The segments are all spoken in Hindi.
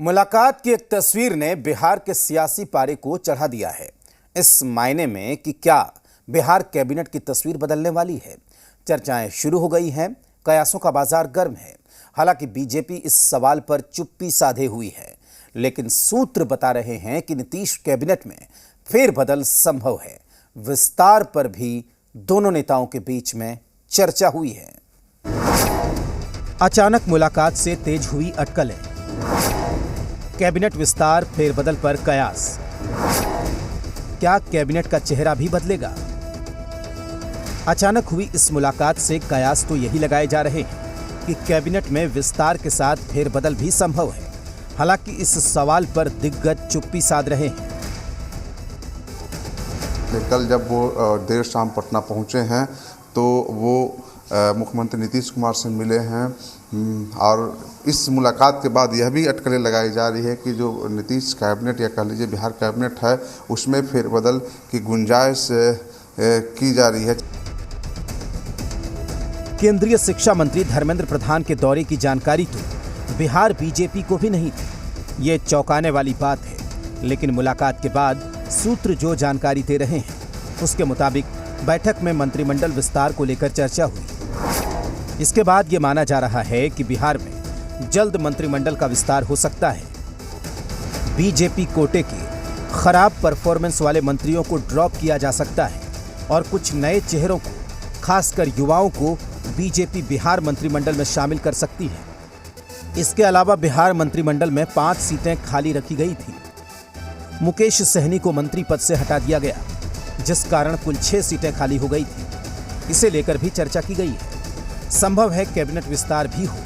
मुलाकात की एक तस्वीर ने बिहार के सियासी पारे को चढ़ा दिया है। इस मायने में कि क्या बिहार कैबिनेट की तस्वीर बदलने वाली है। चर्चाएं शुरू हो गई हैं, कयासों का बाजार गर्म है। हालांकि बीजेपी इस सवाल पर चुप्पी साधे हुई है, लेकिन सूत्र बता रहे हैं कि नीतीश कैबिनेट में फेरबदल संभव है। विस्तार पर भी दोनों नेताओं के बीच में चर्चा हुई है। अचानक मुलाकात से तेज हुई अटकलें। कैबिनेट विस्तार फेरबदल पर कयास। क्या कैबिनेट का चेहरा भी बदलेगा? अचानक हुई इस मुलाकात से कयास तो यही लगाए जा रहे हैं कि कैबिनेट में विस्तार के साथ फेरबदल भी संभव है। हालांकि इस सवाल पर दिग्गज चुप्पी साध रहे हैं। कल जब वो देर शाम पटना पहुंचे हैं तो वो मुख्यमंत्री नीतीश कुमार से मिले हैं और इस मुलाकात के बाद यह भी अटकलें लगाई जा रही है कि जो नीतीश कैबिनेट या कह लीजिए बिहार कैबिनेट है उसमें फेरबदल की गुंजाइश की जा रही है। केंद्रीय शिक्षा मंत्री धर्मेंद्र प्रधान के दौरे की जानकारी तो बिहार बीजेपी को भी नहीं थी। ये चौंकाने वाली बात है, लेकिन मुलाकात के बाद सूत्र जो जानकारी दे रहे हैं उसके मुताबिक बैठक में मंत्रिमंडल विस्तार को लेकर चर्चा हुई। इसके बाद ये माना जा रहा है कि बिहार में जल्द मंत्रिमंडल का विस्तार हो सकता है। बीजेपी कोटे के खराब परफॉर्मेंस वाले मंत्रियों को ड्रॉप किया जा सकता है और कुछ नए चेहरों को, खासकर युवाओं को बीजेपी बिहार मंत्रिमंडल में शामिल कर सकती है। इसके अलावा बिहार मंत्रिमंडल में 5 सीटें खाली रखी गई थी। मुकेश सहनी को मंत्री पद से हटा दिया गया, जिस कारण कुल 6 सीटें खाली हो गई थी। इसे लेकर भी चर्चा की गई है। संभव है कैबिनेट विस्तार भी हो।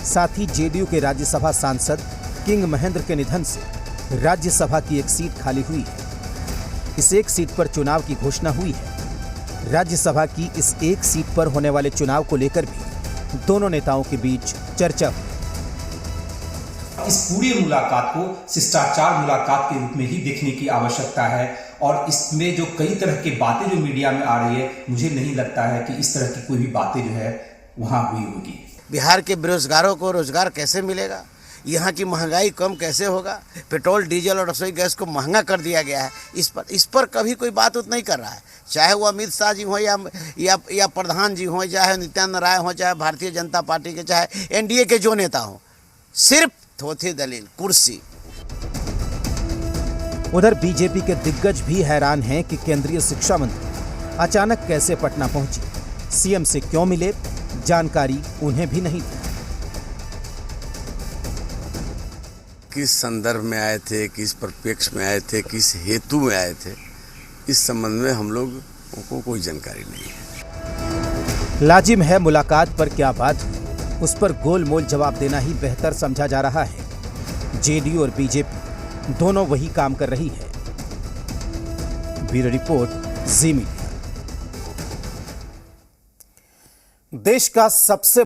साथ ही जेडीयू के राज्यसभा सांसद किंग महेंद्र के निधन से राज्यसभा की एक सीट खाली हुई है। इस एक सीट पर चुनाव की घोषणा हुई है। राज्यसभा की इस एक सीट पर होने वाले चुनाव को लेकर भी दोनों नेताओं के बीच चर्चा हुई। इस पूरी मुलाकात को शिष्टाचार मुलाकात के रूप में ही देखने की आवश्यकता है और इसमें जो कई तरह की बातें जो मीडिया में आ रही है, मुझे नहीं लगता है कि इस तरह की कोई भी बातें जो है वहां हुई होगी। बिहार के बेरोजगारों को रोजगार कैसे मिलेगा? यहाँ की महंगाई कम कैसे होगा? पेट्रोल, डीजल और रसोई गैस को महंगा कर दिया गया है। इस पर कभी कोई बात नहीं कर रहा है। चाहे वो अमित शाह जी हो या प्रधान जी हो, चाहे नित्यानंद राय हो, चाहे भारतीय जनता पार्टी के, चाहे एनडीए के जो नेता हो, सिर्फ थोथी दलील, कुर्सी। उधर बीजेपी के दिग्गज भी हैरान हैं कि केंद्रीय शिक्षा मंत्री अचानक कैसे पटना पहुंचे। सीएम से क्यों मिले, जानकारी उन्हें भी नहीं थी। किस संदर्भ में आए थे, किस परिप्रेक्ष्य में आए थे, किस हेतु में आए थे, इस संबंध में हम लोग को कोई जानकारी नहीं है। लाजिम है मुलाकात पर क्या बात हुई, उस पर गोलमोल जवाब देना ही बेहतर समझा जा रहा है। जेडीयू और बीजेपी दोनों वही काम कर रही है। ब्यूरो रिपोर्ट, जी मीडिया। देश का सबसे